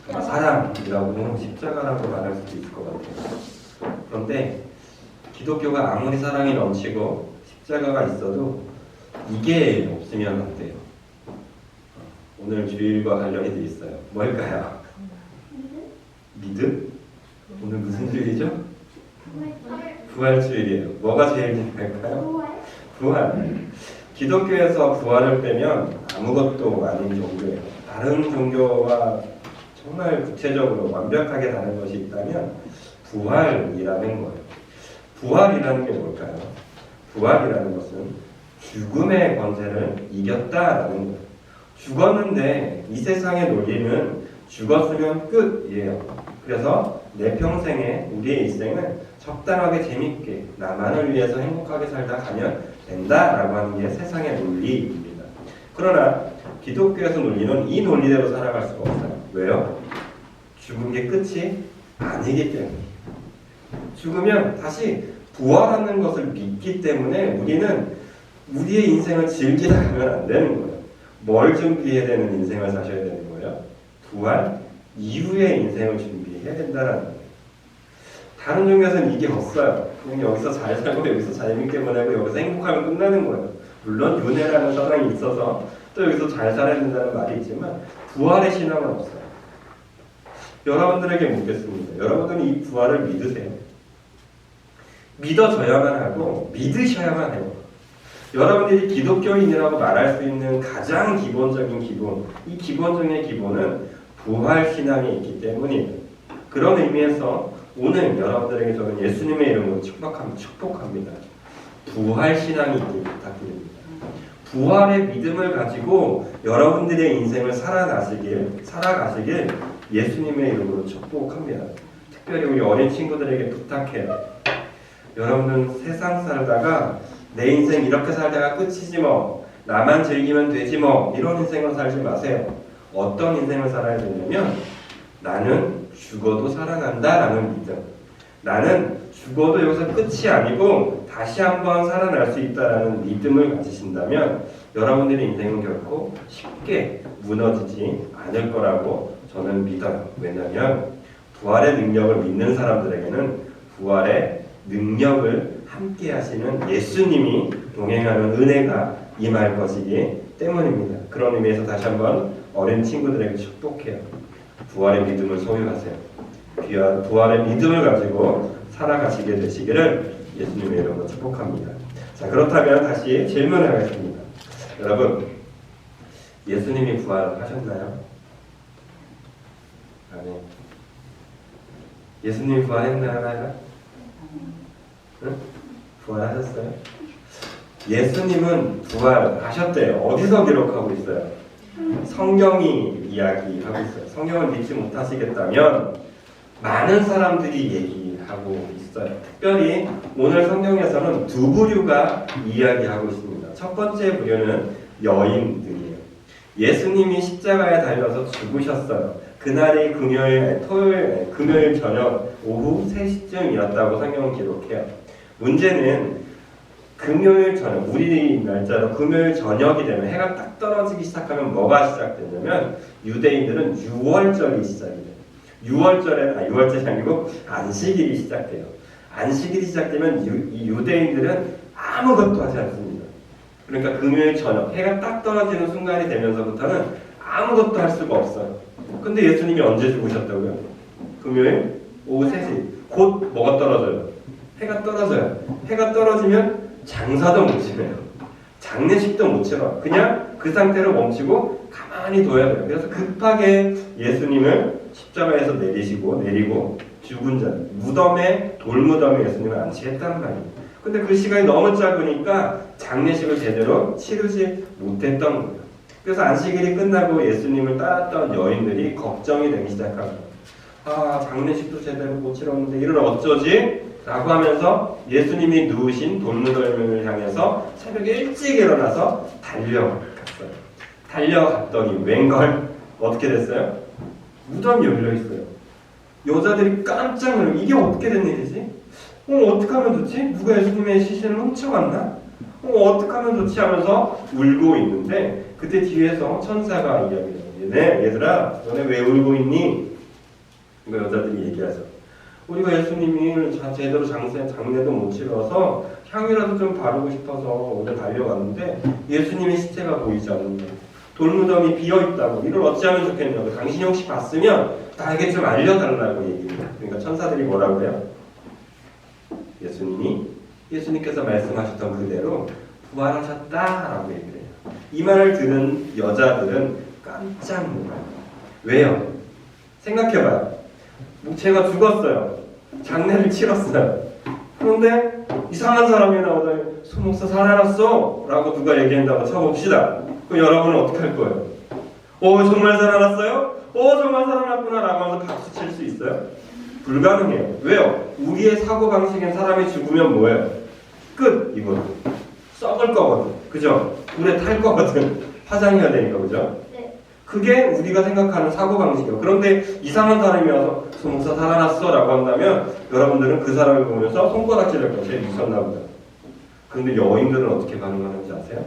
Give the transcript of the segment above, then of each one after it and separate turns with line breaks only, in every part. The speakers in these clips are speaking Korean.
사랑이라고 십자가라고 말할 수도 있을 것 같아요. 그런데 기독교가 아무리 사랑이 넘치고 십자가가 있어도 이게 없으면 안 돼요. 오늘 주일과 관련이 돼 있어요. 뭘까요? 믿음? 오늘 무슨 주일이죠? 부활주일이에요. 뭐가 제일 중요할까요? 부활. 기독교에서 부활을 빼면 아무것도 아닌 종교예요. 다른 종교와 정말 구체적으로 완벽하게 다른 것이 있다면 부활이라는 거예요. 부활이라는 게 뭘까요? 부활이라는 것은 죽음의 권세를 이겼다라는 거예요. 죽었는데 이 세상의 논리는 죽었으면 끝이에요. 그래서 내 평생에 우리의 일생은 적당하게 재밌게 나만을 위해서 행복하게 살다 가면 된다라고 하는 게 세상의 논리입니다. 그러나 기독교에서 논리는 이 논리대로 살아갈 수가 없어요. 왜요? 죽은 게 끝이 아니기 때문에. 죽으면 다시 부활하는 것을 믿기 때문에 우리는 우리의 인생을 즐기다 가면 안 되는 거예요. 뭘 준비해야 되는 인생을 사셔야 되는 거예요? 부활 이후의 인생을 준비해야 된다는 거예요. 다른 종교에서는 이게 없어요. 그냥 여기서 잘 살고 여기서 재밌게 보내고 여기서 행복하면 끝나는 거예요. 물론 윤회라는 사상이 있어서 또 여기서 잘 살아야 된다는 말이 있지만 부활의 신앙은 없어요. 여러분들에게 묻겠습니다. 여러분들은 이 부활을 믿으세요? 믿어져야만 하고 믿으셔야만 해요. 여러분들이 기독교인이라고 말할 수 있는 가장 기본적인 기본, 이 기본적인 기본은 부활신앙이 있기 때문이에요. 그런 의미에서 오늘 여러분들에게 저는 예수님의 이름으로 축복합니다. 부활신앙이 있길 부탁드립니다. 부활의 믿음을 가지고 여러분들의 인생을 살아가시길 예수님의 이름으로 축복합니다. 특별히 우리 어린 친구들에게 부탁해요. 여러분은 세상 살다가 내 인생 이렇게 살다가 끝이지 뭐, 나만 즐기면 되지 뭐, 이런 인생을 살지 마세요. 어떤 인생을 살아야 되냐면 나는 죽어도 살아난다라는 믿음. 나는 죽어도 여기서 끝이 아니고 다시 한번 살아날 수 있다라는 믿음을 가지신다면 여러분들의 인생은 결코 쉽게 무너지지 않을 거라고 저는 믿어요. 왜냐하면 부활의 능력을 믿는 사람들에게는 부활의 능력을 함께 하시는 예수님이 동행하는 은혜가 임할 것이기 때문입니다. 그런 의미에서 다시 한번 어린 친구들에게 축복해요. 부활의 믿음을 소유하세요. 부활의 믿음을 가지고 살아가시게 되시기를 예수님의 이름으로 축복합니다. 자, 그렇다면 다시 질문을 하겠습니다. 여러분, 예수님이 부활하셨나요? 아니. 예수님이 부활했나요? 응? 부활하셨어요? 예수님은 부활하셨대요. 어디서 기록하고 있어요? 성경이 이야기하고 있어요. 성경을 믿지 못하시겠다면 많은 사람들이 얘기하고 있어요. 특별히 오늘 성경에서는 두 부류가 이야기하고 있습니다. 첫 번째 부류는 여인들이에요. 예수님이 십자가에 달려서 죽으셨어요. 그날이 금요일 저녁 오후 3시쯤이었다고 성경은 기록해요. 문제는 금요일 저녁, 우리 날짜로 금요일 저녁이 되면 해가 딱 떨어지기 시작하면 뭐가 시작되냐면 유대인들은 유월절이 시작이 돼요. 유월절이 아니고 안식일이 시작돼요. 안식일이 시작되면 이 유대인들은 아무것도 하지 않습니다. 그러니까 금요일 저녁, 해가 딱 떨어지는 순간이 되면서부터는 아무것도 할 수가 없어요. 근데 예수님이 언제 죽으셨다고요? 금요일 오후 3시. 곧 뭐가 떨어져요? 해가 떨어져요. 해가 떨어지면 장사도 못 치래요. 장례식도 못 치러. 그냥 그 상태로 멈추고 가만히 둬야 돼요. 그래서 급하게 예수님을 십자가에서 내리고 죽은 자, 돌무덤에 예수님을 안치했단 말이에요. 근데 그 시간이 너무 작으니까 장례식을 제대로 치르지 못했던 거예요. 그래서 안식일이 끝나고 예수님을 따랐던 여인들이 걱정이 되기 시작합니다. 장례식도 제대로 못 치렀는데 이를 어쩌지? 라고 하면서 예수님이 누우신 돌무덤을 향해서 새벽 일찍 일어나서 달려갔어요. 달려갔더니 웬걸 어떻게 됐어요? 무덤이 열려있어요. 여자들이 깜짝 놀라고 이게 어떻게 된 일이지? 어떻게 하면 좋지? 누가 예수님의 시신을 훔쳐갔나? 어떻게 하면 좋지? 하면서 울고 있는데 그때 뒤에서 천사가 이야기해요. 얘기하는데 얘들아 너네 왜 울고 있니? 그 여자들이 얘기하죠. 우리가 예수님이 제대로 장례도 못 치러서 향이라도 좀 바르고 싶어서 오늘 달려왔는데 예수님의 시체가 보이지 않는다. 돌무덤이 비어있다고. 이걸 어찌하면 좋겠냐고. 당신이 혹시 봤으면 나에게 좀 알려달라고 얘기해요. 그러니까 천사들이 뭐라고 해요? 예수님께서 말씀하셨던 그대로 부활하셨다라고 얘기를 해요. 이 말을 들은 여자들은 깜짝 놀라요. 왜요? 생각해봐요. 제가 죽었어요. 장례를 치렀어요. 그런데 이상한 사람이 나오더니 소목사 살아났어 라고 누가 얘기한다고 쳐봅시다. 그럼 여러분은 어떻게 할 거예요? 정말 살아났어요? 정말 살아났구나 라고 하면서 박수 칠 수 있어요? 불가능해요. 왜요? 우리의 사고방식엔 사람이 죽으면 뭐예요? 끝! 이거는 썩을 거거든. 그죠? 불에 탈 거거든. 화장해야 되니까. 그죠? 네. 그게 우리가 생각하는 사고방식이에요. 그런데 이상한 사람이 와서 소목사 살아났어 라고 한다면 여러분들은 그 사람을 보면서 손가락질할 거예요. 쟤 미쳤나 보다. 그런데 여인들은 어떻게 반응하는지 아세요?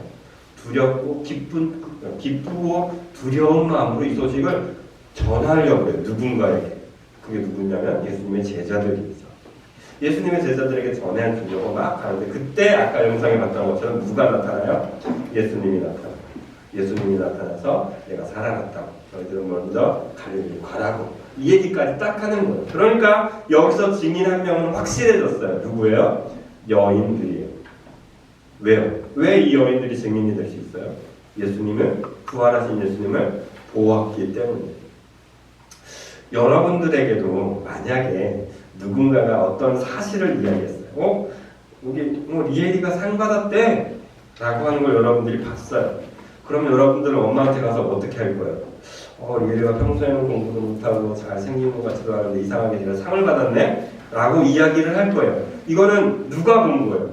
두렵고 기쁘고 두려운 마음으로 이 소식을 전하려고 해요. 누군가에게. 그게 누구냐면 예수님의 제자들이죠. 예수님의 제자들에게 전해주려고 막 가는데 그때 아까 영상에 봤던 것처럼 누가 나타나요? 예수님이 나타나요. 예수님이 나타나서 내가 살아났다고. 저희들은 먼저 갈릴리로 가라고. 이 얘기까지 딱 하는 거예요. 그러니까 여기서 증인 한 명은 확실해졌어요. 누구예요? 여인들이에요. 왜요? 왜 이 여인들이 증인이 될 수 있어요? 부활하신 예수님을 보았기 때문이에요. 여러분들에게도 만약에 누군가가 어떤 사실을 이야기했어요. 여기 리에리가 상 받았대 라고 하는 걸 여러분들이 봤어요. 그럼 여러분들은 엄마한테 가서 어떻게 할 거예요? 리에리가 평소에는 공부도 못하고 잘생긴 것 같지도 않은데 이상하게 내가 상을 받았네? 라고 이야기를 할 거예요. 이거는 누가 본 거예요?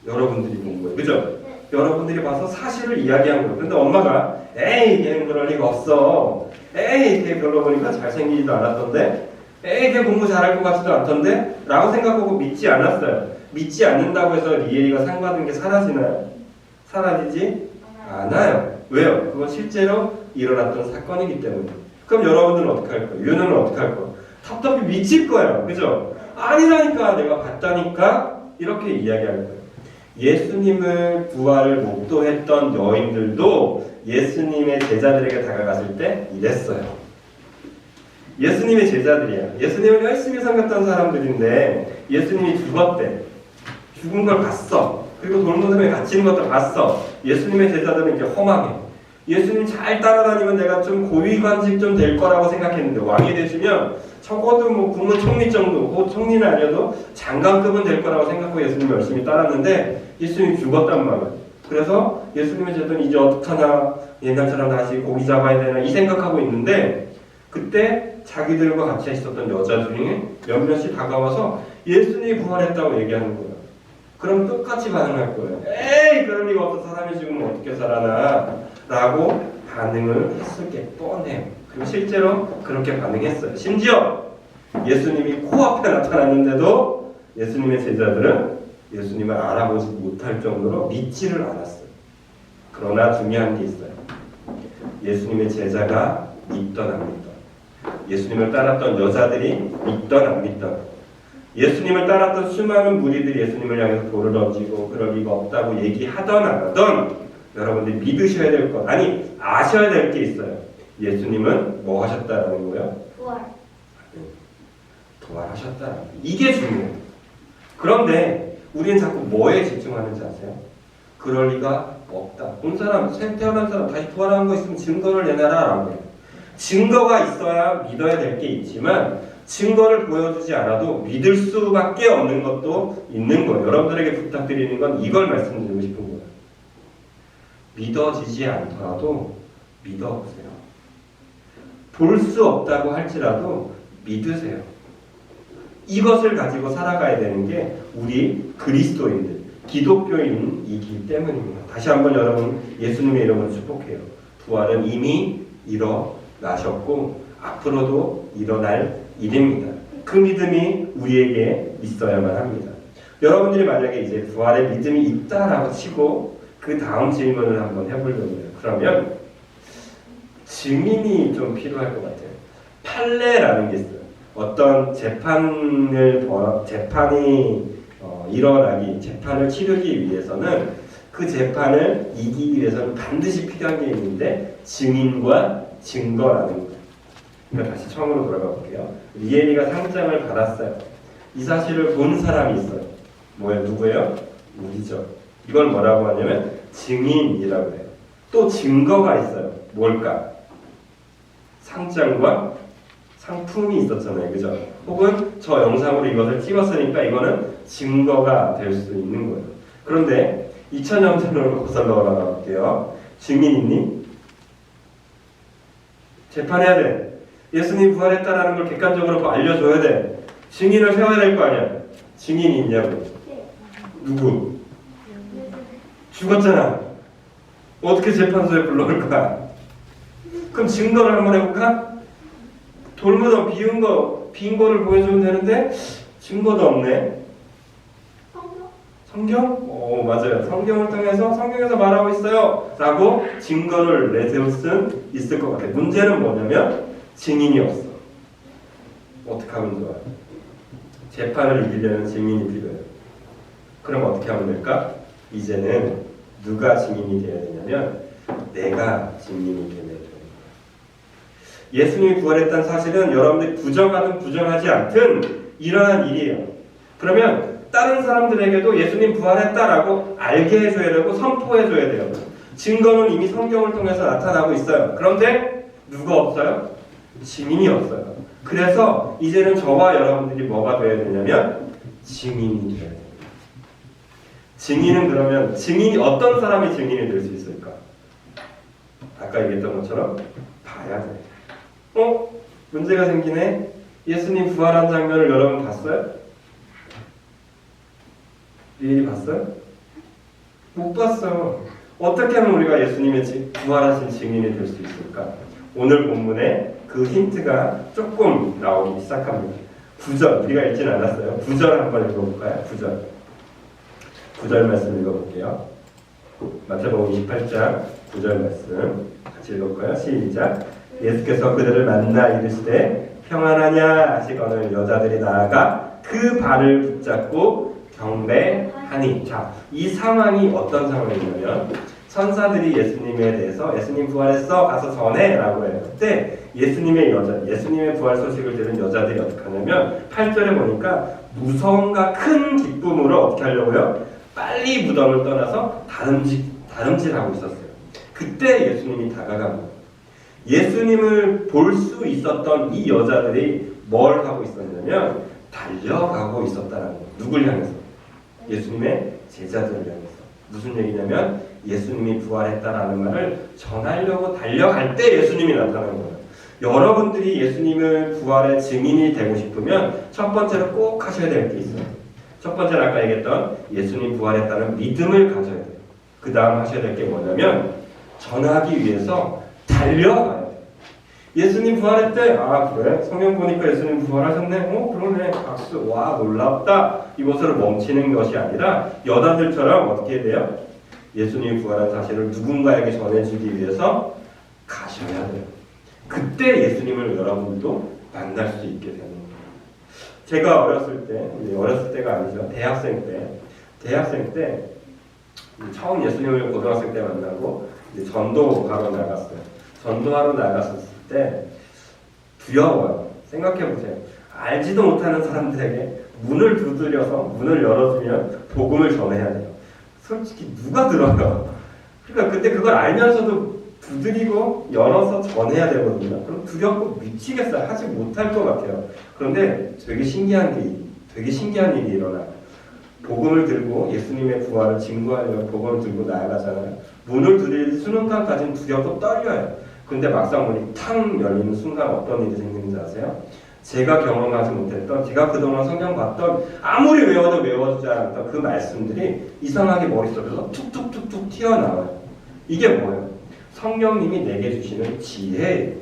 여러분들이 본 거예요. 그죠? 여러분들이 봐서 사실을 이야기한 거예요. 근데 엄마가 걔는 그럴 리가 없어. 걔 별로 보니까 잘생기지도 않았던데? 걔 공부 잘할 것 같지도 않던데? 라고 생각하고 믿지 않았어요. 믿지 않는다고 해서 리에리가 상 받은 게 사라지나요? 사라지지 않아요. 왜요? 그건 실제로 일어났던 사건이기 때문에. 그럼 여러분들은 어떻게 할 거예요? 유는 어떻게 할 거예요? 답답히 미칠 거예요. 그죠? 아니라니까 내가 봤다니까 이렇게 이야기할 거예요. 예수님을 부활을 목도했던 여인들도 예수님의 제자들에게 다가갔을 때 이랬어요. 예수님의 제자들이야. 예수님을 열심히 섬겼던 사람들인데 예수님이 죽었대. 죽은 걸 봤어. 그리고 돌무덤에 갇히는 것도 봤어. 예수님의 제자들은 이렇게 허망해. 예수님 잘 따라다니면 내가 좀 고위관직 좀 될 거라고 생각했는데 왕이 되시면 적어도 국무총리 정도, 총리는 아니어도 장관급은 될 거라고 생각하고 예수님 열심히 따랐는데 예수님이 죽었단 말이에요. 그래서 예수님의 제자들은 이제 어떡하나, 옛날처럼 다시 고기 잡아야 되나 이 생각하고 있는데 그때 자기들과 같이 있었던 여자 중에 몇몇이 다가와서 예수님이 부활했다고 얘기하는 거예요. 그럼 똑같이 반응할 거예요. 그럴 리가 없어. 사람이 죽으면 어떻게 살아나? 라고 반응을 했을 게 뻔해요. 그리고 실제로 그렇게 반응했어요. 심지어 예수님이 코앞에 나타났는데도 예수님의 제자들은 예수님을 알아보지 못할 정도로 믿지를 않았어요. 그러나 중요한 게 있어요. 예수님의 제자가 믿던 안 믿던, 예수님을 따랐던 여자들이 믿던 안 믿던, 예수님을 따랐던 수많은 무리들이 예수님을 향해서 돌을 던지고 그럴 리가 없다고 얘기하던 안 하던 여러분들이 믿으셔야 될 것, 아셔야 될 게 있어요. 예수님은 뭐 하셨다라는 거예요? 부활하셨다라는 거예요. 이게 중요해요. 그런데 우리는 자꾸 뭐에 집중하는지 아세요? 그럴 리가 없다. 본 사람, 태어난 사람 다시 부활한 거 있으면 증거를 내놔라 라고 해요. 증거가 있어야 믿어야 될 게 있지만 증거를 보여주지 않아도 믿을 수밖에 없는 것도 있는 거예요. 여러분들에게 부탁드리는 건 이걸 말씀드리고 싶은 거예요. 믿어지지 않더라도 믿어보세요. 볼 수 없다고 할지라도 믿으세요. 이것을 가지고 살아가야 되는 게 우리 그리스도인들, 기독교인이기 때문입니다. 다시 한번 여러분 예수님의 이름으로 축복해요. 부활은 이미 일어나셨고 앞으로도 일어날 일입니다. 그 믿음이 우리에게 있어야만 합니다. 여러분들이 만약에 이제 부활의 믿음이 있다라고 치고 그 다음 질문을 한번 해보려고 해요. 그러면 증인이 좀 필요할 것 같아요. 판례라는 게 있어요. 어떤 재판이 일어나기, 재판을 치르기 위해서는 그 재판을 이기기 위해서는 반드시 필요한 게 있는데 증인과 증거라는 거예요. 그러니까 다시 처음으로 돌아가 볼게요. 리엘이가 상장을 받았어요. 이 사실을 본 사람이 있어요. 뭐예요? 누구예요? 우리죠. 이걸 뭐라고 하냐면 증인이라고 해요. 또 증거가 있어요. 뭘까? 상장과 상품이 있었잖아요. 그죠? 혹은 저 영상으로 이것을 찍었으니까 이거는 증거가 될 수 있는 거예요. 그런데 2000년 전으로 거슬러 올라가 볼게요. 증인 있니? 재판해야 돼. 예수님 부활했다라는 걸 객관적으로 알려줘야 돼. 증인을 세워야 될 거 아니야. 증인이 있냐고. 누구? 죽었잖아. 어떻게 재판소에 불러올 거야? 그럼 증거를 한번 해볼까? 돌무덤 빈 거를 보여주면 되는데 증거도 없네. 성경? 맞아요. 성경을 통해서 성경에서 말하고 있어요 라고 증거를 내세울 수는 있을 것 같아요. 문제는 뭐냐면 증인이 없어. 어떻게 하면 좋아요? 재판을 이기려는 증인이 필요해요. 그럼 어떻게 하면 될까? 이제는 누가 증인이 되어야 되냐면 내가 증인이 되어야 돼요. 예수님이 부활했다는 사실은 여러분들이 부정하든 부정하지 않든 일어난 일이에요. 그러면 다른 사람들에게도 예수님 부활했다라고 알게 해줘야 되고 선포해줘야 돼요. 증거는 이미 성경을 통해서 나타나고 있어요. 그런데 누가 없어요? 증인이 없어요. 그래서 이제는 저와 여러분들이 뭐가 되어야 되냐면 증인이 되어야 돼요. 증인은 그러면 증인이 어떤 사람이 증인이 될 수 있을까? 아까 얘기했던 것처럼 봐야 돼요. 문제가 생기네. 예수님 부활한 장면을 여러분 봤어요? 미리 봤어요? 못 봤어요. 어떻게 하면 우리가 예수님의 부활하신 증인이 될 수 있을까? 오늘 본문에 그 힌트가 조금 나오기 시작합니다. 9절, 우리가 읽진 않았어요. 9절 한번 읽어볼까요? 9절 말씀 읽어볼게요. 마태복음 28장 9절 말씀 같이 읽어볼까요? 시작. 예수께서 그들을 만나 이르시되 평안하냐 하시거늘 여자들이 나아가 그 발을 붙잡고 경배하니. 자, 이 상황이 어떤 상황이냐면 천사들이 예수님에 대해서 예수님 부활했어 가서 전해 라고 해요. 그때 예수님의 부활 소식을 들은 여자들이 어떻게 하냐면 8절에 보니까 무서움과 큰 기쁨으로 어떻게 하려고요? 빨리 무덤을 떠나서 다름질하고 있었어요. 그때 예수님이 다가갑니다. 예수님을 볼 수 있었던 이 여자들이 뭘 하고 있었냐면 달려가고 있었다는 거예요. 누굴 향해서? 예수님의 제자들을 향해서. 무슨 얘기냐면 예수님이 부활했다라는 말을 전하려고 달려갈 때 예수님이 나타나는 거예요. 여러분들이 예수님을 부활의 증인이 되고 싶으면 첫 번째로 꼭 하셔야 될 게 있어요. 첫 번째는 아까 얘기했던 예수님 부활했다는 믿음을 가져야 돼요. 그 다음 하셔야 될 게 뭐냐면 전하기 위해서 달려가야 돼요. 예수님 부활했대. 아 그래? 성경 보니까 예수님 부활하셨네. 그러네. 박수. 와 놀랍다. 이것으로 멈추는 것이 아니라 여자들처럼 어떻게 해야 돼요? 예수님이 부활한 사실을 누군가에게 전해주기 위해서 가셔야 돼요. 그때 예수님을 여러분도 만날 수 있게 되는 거예요. 제가 어렸을 때가 아니죠. 대학생 때 처음 예수님을 고등학생 때 만나고 이제 전도하러 나갔어요. 전도하러 나갔었을 때 두려워요. 생각해보세요. 알지도 못하는 사람들에게 문을 두드려서 문을 열어주면 복음을 전해야 돼요. 솔직히 누가 들어요? 그러니까 근데 그걸 알면서도 두드리고 열어서 전해야 되거든요. 그럼 두렵고 미치겠어요. 하지 못할 것 같아요. 그런데 되게 신기한 일이 일어나요. 복음을 들고 예수님의 부활을 증거하려고 복음을 들고 나아가잖아요. 문을 두드릴 순간까지는 두렵고 떨려요. 근데 막상 문이 탕 열리는 순간 어떤 일이 생기는지 아세요? 제가 경험하지 못했던, 제가 그동안 성경 봤던 아무리 외워도 외워지지 않았던 그 말씀들이 이상하게 머릿속에서 툭툭툭툭 튀어나와요. 이게 뭐예요? 성령님이 내게 주시는 지혜예요.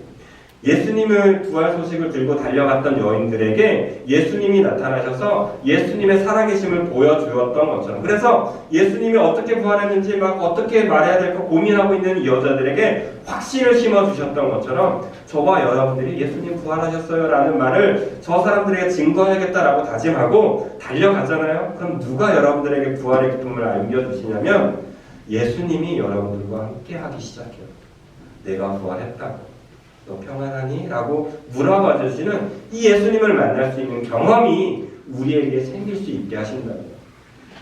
예수님을 부활 소식을 들고 달려갔던 여인들에게 예수님이 나타나셔서 예수님의 살아계심을 보여주었던 것처럼, 그래서 예수님이 어떻게 부활했는지 막 어떻게 말해야 될까 고민하고 있는 이 여자들에게 확신을 심어주셨던 것처럼 저와 여러분들이 예수님 부활하셨어요 라는 말을 저 사람들에게 증거해야겠다라고 다짐하고 달려가잖아요. 그럼 누가 여러분들에게 부활의 기쁨을 알려주시냐면 예수님이 여러분들과 함께 하기 시작해요. 내가 부활했다고, 너 평안하니? 라고 물어봐 주시는 이 예수님을 만날 수 있는 경험이 우리에게 생길 수 있게 하신다고요.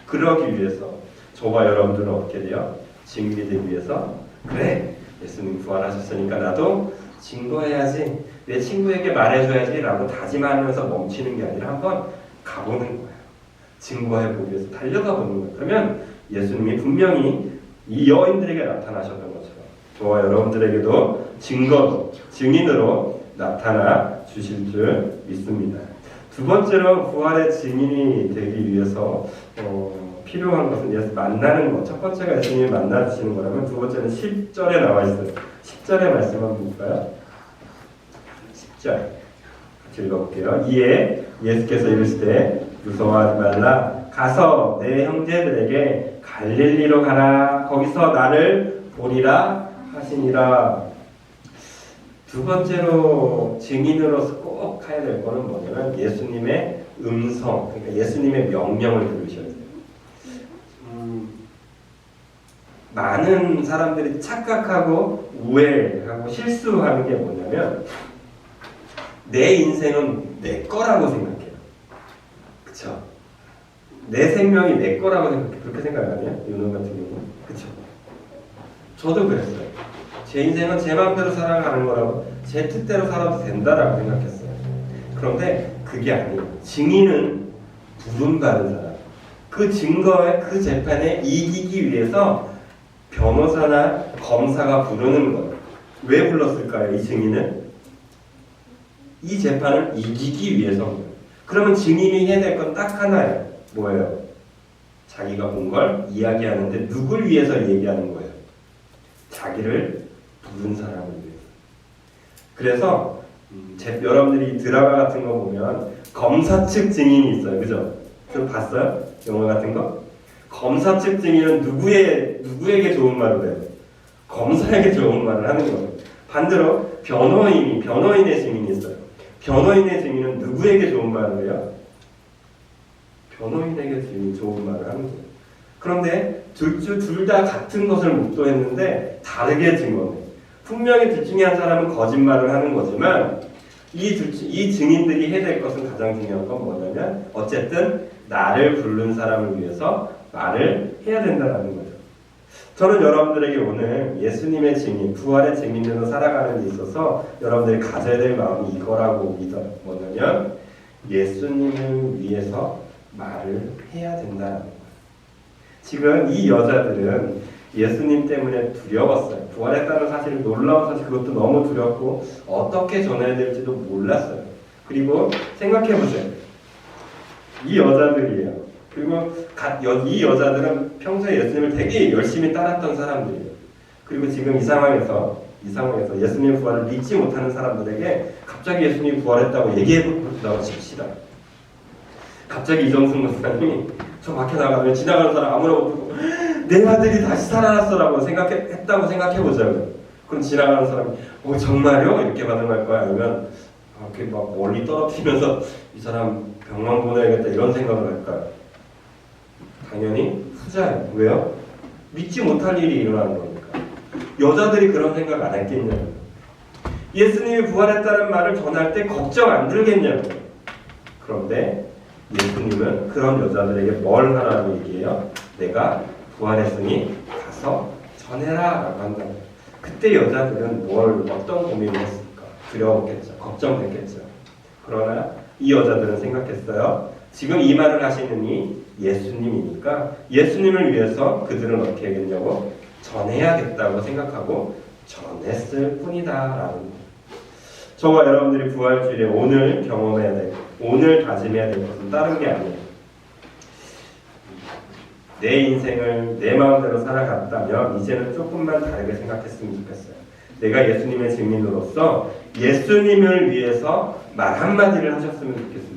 그러기 위해서 저와 여러분들은 어떻게 돼요? 증인되기 위해서 그래, 예수님 부활하셨으니까 나도 증거해야지, 내 친구에게 말해줘야지 라고 다짐하면서 멈추는 게 아니라 한번 가보는 거예요. 증거해보기 위해서 달려가 보는 거예요. 그러면 예수님이 분명히 이 여인들에게 나타나셨던 것처럼 저와 여러분들에게도 증거로, 증인으로 나타나 주실 줄 믿습니다. 두 번째로 부활의 증인이 되기 위해서 필요한 것은 예수 만나는 것. 첫 번째가 예수님이 만나 주시는 거라면 두 번째는 10절에 나와 있어요. 10절의 말씀 한번 볼까요? 10절 같이 읽어볼게요. 이에 예수께서 이르시되 무서워하지 말라. 가서 내 형제들에게 갈릴리로 가라. 거기서 나를 보리라 하시니라. 두 번째로 증인으로서 꼭 해야 될 거는 뭐냐면 예수님의 음성, 그러니까 예수님의 명령을 들으셔야 돼요. 많은 사람들이 착각하고 우회하고 실수하는 게 뭐냐면 내 인생은 내 거라고 생각해요. 그쵸? 내 생명이 내 거라고 생각해. 그렇게 생각 안 해요? 요놈 같은 경우는. 그쵸? 저도 그랬어요. 제 인생은 제 마음대로 살아가는 거라고, 제 뜻대로 살아도 된다라고 생각했어요. 그런데 그게 아니에요. 증인은 부름받은 사람. 그 증거에, 그 재판에 이기기 위해서 변호사나 검사가 부르는 거예요. 왜 불렀을까요? 이 증인은? 이 재판을 이기기 위해서인 거예요. 그러면 증인이 해야 될 건 딱 하나예요. 뭐예요? 자기가 본 걸 이야기하는데 누굴 위해서 얘기하는 거예요? 자기를 부른 사람을 위해서. 그래서 여러분들이 드라마 같은 거 보면 검사 측 증인이 있어요. 그죠? 좀 봤어요? 영화 같은 거? 검사 측 증인은 누구에게 좋은 말을 해요? 검사에게 좋은 말을 하는 거예요. 반대로 변호인의 증인이 있어요. 변호인의 증인은 누구에게 좋은 말을 해요? 변호인에게 좋은 말을 하는 거예요. 그런데 둘 다 같은 것을 목도했는데 다르게 증거해요. 분명히 둘 중에 한 사람은 거짓말을 하는 거지만 이 증인들이 해야 될 것은 가장 중요한 건 뭐냐면 어쨌든 나를 부른 사람을 위해서 말을 해야 된다는 거죠. 저는 여러분들에게 오늘 예수님의 증인, 부활의 증인으로 살아가는 데 있어서 여러분들이 가져야 될 마음이 이거라고 믿어요. 뭐냐면 예수님을 위해서 말을 해야 된다는 거예요. 지금 이 여자들은 예수님 때문에 두려웠어요. 부활했다는 사실을, 놀라운 사실, 그것도 너무 두렵고 어떻게 전해야 될지도 몰랐어요. 그리고 생각해보세요. 이 여자들이에요. 그리고 이 여자들은 평소에 예수님을 되게 열심히 따랐던 사람들이에요. 그리고 지금 이 상황에서 예수님 부활을 믿지 못하는 사람들에게 갑자기 예수님이 부활했다고 얘기해본다고 칩시다. 갑자기 이정승 목사님이 저 밖에 나가면 지나가는 사람 아무나 못 듣고 내 아들이 다시 살아났어라고 했다고 생각해보자고요. 그럼 지나가는 사람이 정말요? 이렇게 반응할 거야? 아니면 이렇게 막 멀리 떨어뜨리면서 이 사람 병원 보내야겠다 이런 생각을 할까요? 당연히 후자예요. 왜요? 믿지 못할 일이 일어나는 거니까. 여자들이 그런 생각 안 했겠냐고요. 예수님이 부활했다는 말을 전할 때 걱정 안 들겠냐고요. 그런데 예수님은 그런 여자들에게 뭘 하라고 얘기해요? 내가 부활했으니 가서 전해라 라고 한다고요. 그때 여자들은 어떤 고민을 했을까? 두려웠겠죠. 걱정됐겠죠. 그러나 이 여자들은 생각했어요. 지금 이 말을 하시는 이 예수님이니까 예수님을 위해서 그들은 어떻게 하겠냐고? 전해야겠다고 생각하고 전했을 뿐이다 라는 거예요. 저와 여러분들이 부활주일에 오늘 경험해야 될, 오늘 다짐해야 될 것은 다른 게 아니에요. 내 인생을 내 마음대로 살아갔다면 이제는 조금만 다르게 생각했으면 좋겠어요. 내가 예수님의 증인으로서 예수님을 위해서 말 한마디를 하셨으면 좋겠습니다.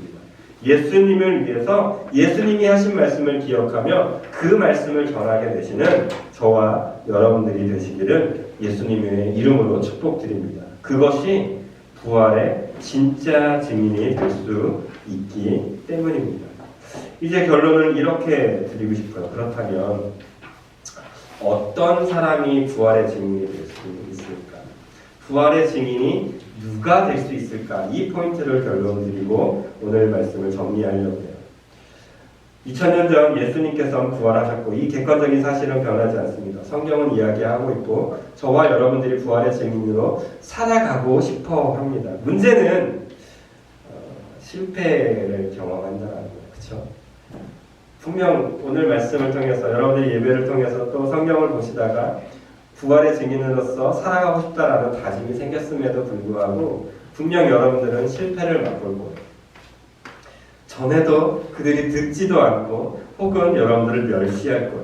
예수님을 위해서 예수님이 하신 말씀을 기억하며 그 말씀을 전하게 되시는 저와 여러분들이 되시기를 예수님의 이름으로 축복드립니다. 그것이 부활의 진짜 증인이 될 수 있기 때문입니다. 이제 결론을 이렇게 드리고 싶어요. 그렇다면 어떤 사람이 부활의 증인이 될 수 있을까? 부활의 증인이 누가 될 수 있을까? 이 포인트를 결론드리고 오늘 말씀을 정리하려고 해요. 2000년 전 예수님께서는 부활하셨고 이 객관적인 사실은 변하지 않습니다. 성경은 이야기하고 있고 저와 여러분들이 부활의 증인으로 살아가고 싶어 합니다. 문제는 실패를 경험한다는 거예요. 그렇죠? 분명 오늘 말씀을 통해서 여러분들이 예배를 통해서 또 성경을 보시다가 부활의 증인으로서 살아가고 싶다라는 다짐이 생겼음에도 불구하고 분명 여러분들은 실패를 맛볼 거예요. 전에도 그들이 듣지도 않고 혹은 여러분들을 멸시할 거예요.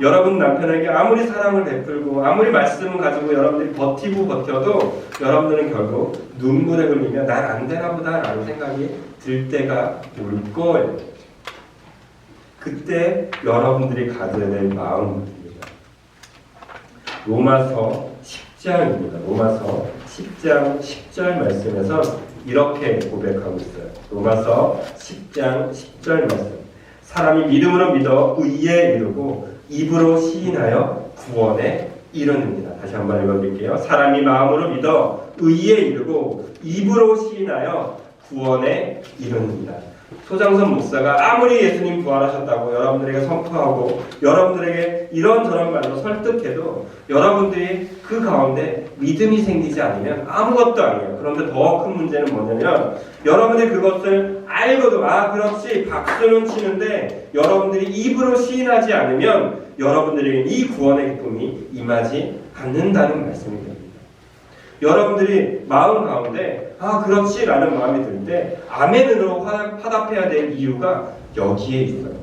여러분 남편에게 아무리 사랑을 베풀고 아무리 말씀을 가지고 여러분들이 버텨도 여러분들은 결국 눈물을 흘리며 난 안 되나 보다 라는 생각이 들 때가 올 거예요. 그때 여러분들이 가져야 될 마음입니다. 로마서 10장입니다. 로마서 10장 10절 말씀에서 이렇게 고백하고 있어요. 로마서 10장 10절 말씀. 사람이 믿음으로 믿어 의에 이르고 입으로 시인하여 구원에 이르느니라. 다시 한번 읽어드릴게요. 사람이 마음으로 믿어 의에 이르고 입으로 시인하여 구원에 이르느니라. 소장선 목사가 아무리 예수님 부활하셨다고 여러분들에게 선포하고 여러분들에게 이런저런 말로 설득해도 여러분들이 그 가운데 믿음이 생기지 않으면 아무것도 아니에요. 그런데 더 큰 문제는 뭐냐면 여러분들이 그것을 알고도 그렇지 박수는 치는데 여러분들이 입으로 시인하지 않으면 여러분들에게 이 구원의 기쁨이 임하지 않는다는 말씀이 됩니다. 여러분들이 마음 가운데 그렇지 라는 마음이 들 때 아멘으로 화답해야 될 이유가 여기에 있어요.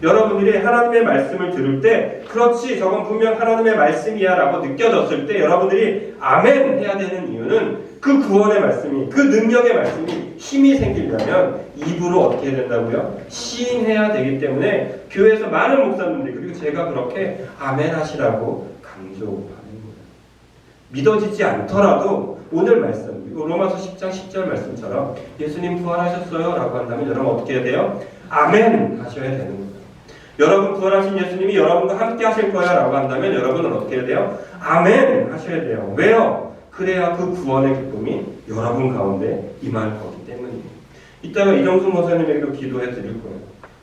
여러분들이 하나님의 말씀을 들을 때 그렇지 저건 분명 하나님의 말씀이야 라고 느껴졌을 때 여러분들이 아멘 해야 되는 이유는 그 구원의 말씀이 그 능력의 말씀이 힘이 생기려면 입으로 어떻게 해야 된다고요? 시인해야 되기 때문에 교회에서 많은 목사님들이 그리고 제가 그렇게 아멘 하시라고 강조하는 거예요. 믿어지지 않더라도 오늘 말씀 로마서 10장 10절 말씀처럼 예수님 부활하셨어요 라고 한다면 여러분 어떻게 해야 돼요? 아멘 하셔야 되는 거예요. 여러분 부활하신 예수님이 여러분과 함께 하실 거야 라고 한다면 여러분은 어떻게 해야 돼요? 아멘 하셔야 돼요. 왜요? 그래야 그 구원의 기쁨이 여러분 가운데 임할 거기 때문이에요. 이따가 이정수 목사님에게도 기도해 드릴 거예요.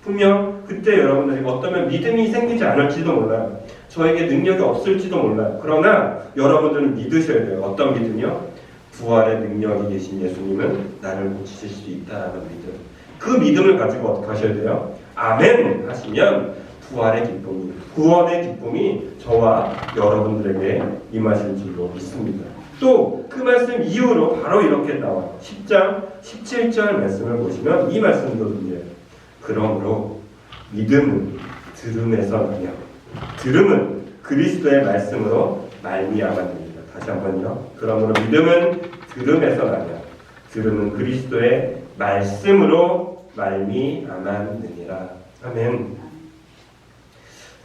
분명 그때 여러분들이 어쩌면 믿음이 생기지 않을지도 몰라요. 저에게 능력이 없을지도 몰라요. 그러나 여러분들은 믿으셔야 돼요. 어떤 믿음이요? 부활의 능력이 계신 예수님은 나를 고치실 수 있다라는 믿음. 그 믿음을 가지고 어떻게 하셔야 돼요? 아멘 하시면 부활의 기쁨이, 구원의 기쁨이 저와 여러분들에게 임하실 줄로 믿습니다. 또 그 말씀 이후로 바로 이렇게 나와요. 10장 17절 말씀을 보시면 이 말씀도 들려요. 그러므로 믿음은 들음에서 나며 들음은 그리스도의 말씀으로 말미암았느니라. 다시 한번요. 그러므로 믿음은 들음에서 나며 들음은 그리스도의 말씀으로 말미암았느니라. 아멘.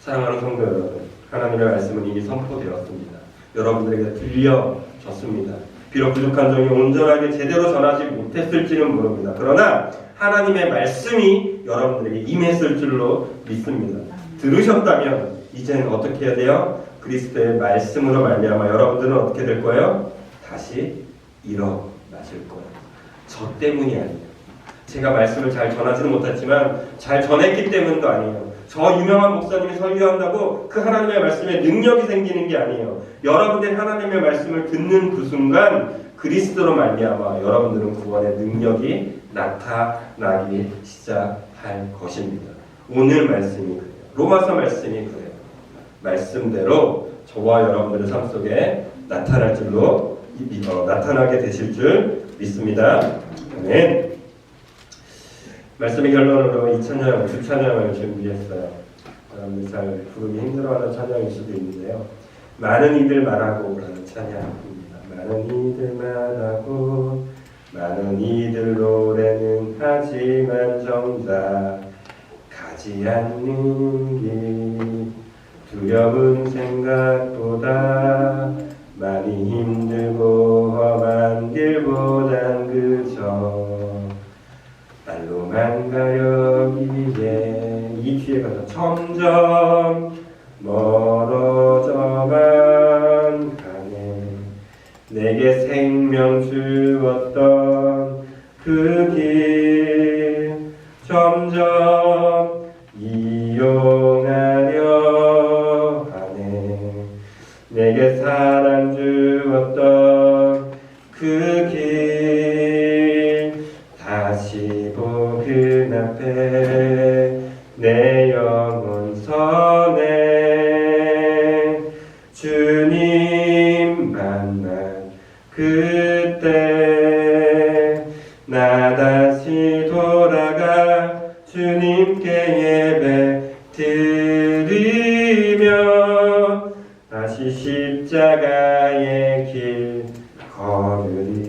사랑하는 성도 여러분, 하나님의 말씀은 이미 선포되었습니다. 여러분들에게 들려졌습니다. 비록 부족한 점이 온전하게 제대로 전하지 못했을지는 모릅니다. 그러나 하나님의 말씀이 여러분들에게 임했을 줄로 믿습니다. 들으셨다면 이제는 어떻게 해야 돼요? 그리스도의 말씀으로 말미암아 여러분들은 어떻게 될 거예요? 다시 일어나실 거예요. 저 때문이 아니에요. 제가 말씀을 잘 전하지는 못했지만 잘 전했기 때문도 아니에요. 저 유명한 목사님이 설교한다고 그 하나님의 말씀에 능력이 생기는 게 아니에요. 여러분들이 하나님의 말씀을 듣는 그 순간 그리스도로 말미암아 여러분들은 구원의 능력이 나타나기 시작할 것입니다. 오늘 말씀이 그래요. 로마서 말씀이 그래요. 말씀대로 저와 여러분들의 삶 속에 나타날 줄로 나타나게 되실 줄 믿습니다. 아멘. 말씀의 결론으로 이 찬양, 두 찬양을 준비했어요. 여러분들 잘 부르기 힘들어하는 찬양일 수도 있는데요. 많은 이들 말하고 라는 찬양입니다. 많은 이들만 하고 많은 이들 노래는 하지만 정작 가지 않는 길 두려운 생각보다 많이 힘들고 험한 길보단 그저 말로만 가려기에 이 뒤에 가서 점점 멀어져만 가네. 내게 생명 주었던 그 길 점점 이용하려 하네. 내게 사랑 주었던 그 길 다시 복음 앞에 내 영혼 서네. 주님 만난 그때 나 다시 돌아가 주님께 예배 드리며 다시 십자가의 길 걸으리.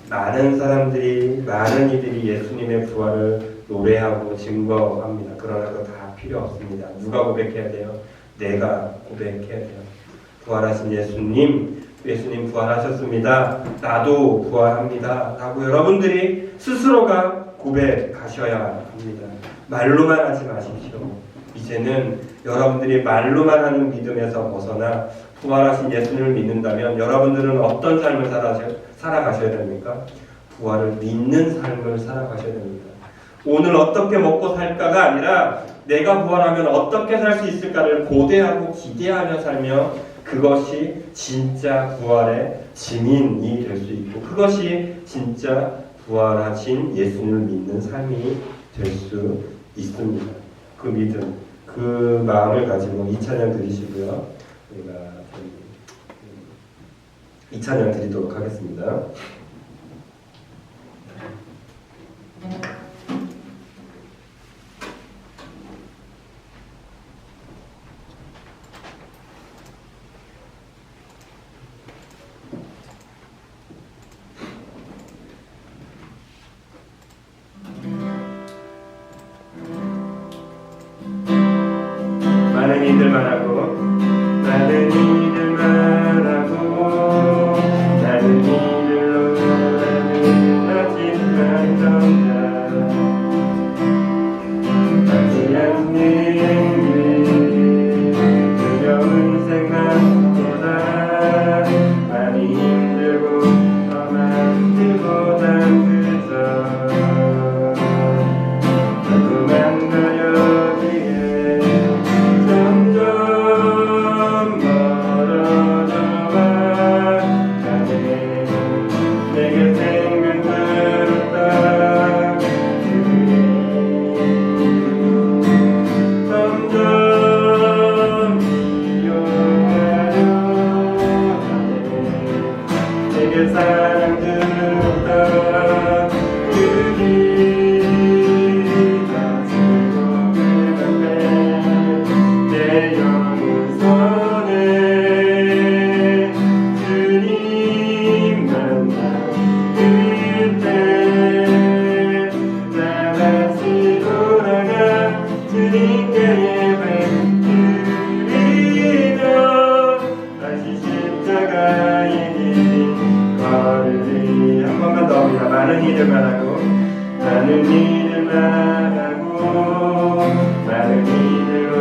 많은 사람들이, 많은 이들이 예수님의 부활을 노래하고 증거합니다. 그러나 그거 다 필요 없습니다. 누가 고백해야 돼요? 내가 고백해야 돼요. 부활하신 예수님 부활하셨습니다. 나도 부활합니다. 라고 여러분들이 스스로가 고백하셔야 합니다. 말로만 하지 마십시오. 이제는 여러분들이 말로만 하는 믿음에서 벗어나 부활하신 예수님을 믿는다면 여러분들은 어떤 삶을 살아가셔야 됩니까? 부활을 믿는 삶을 살아가셔야 됩니다. 오늘 어떻게 먹고 살까가 아니라 내가 부활하면 어떻게 살 수 있을까를 고대하고 기대하며 살며 그것이 진짜 부활의 증인이 될 수 있고 그것이 진짜 부활하신 예수님을 믿는 삶이 될 수 있습니다. 그 믿음, 그 마음을 가지고 2찬양 드리시고요. 우리가 2찬양 드리도록 하겠습니다. 많은 이들만 하고 많은 이들만 하고 많은 이들로 나는 하지만 정작 하지 않는 길 두려운 생각보다 많이 힘들고 험한 길보단 그저 자꾸만 가려기에 점점 멀어져만 가네. 내게 생명 주었다 점점 이용하려 하네. 내게 사랑 주었다 그 길 내 영혼 선에 주님 만나 그때 나 다시 돌아가 주님께 예배 드리며 다시 십자가의 길 걸으리. 한 번만 더 합니다. 많은 이들만 하고 많은 이들만 하고 많은 이들로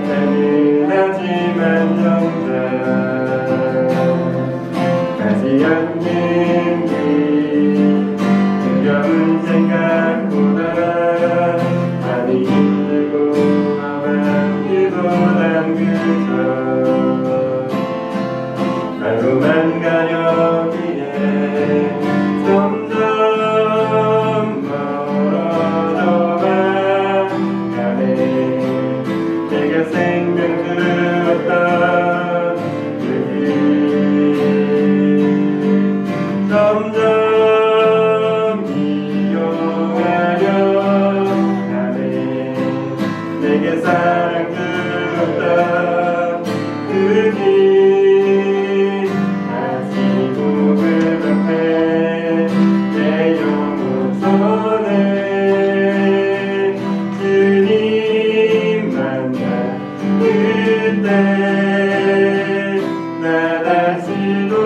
나는 하지만 정작 가지 않는 길 두려운 생각보다 많이 힘들고 험한 길보단 그저 말로만 가려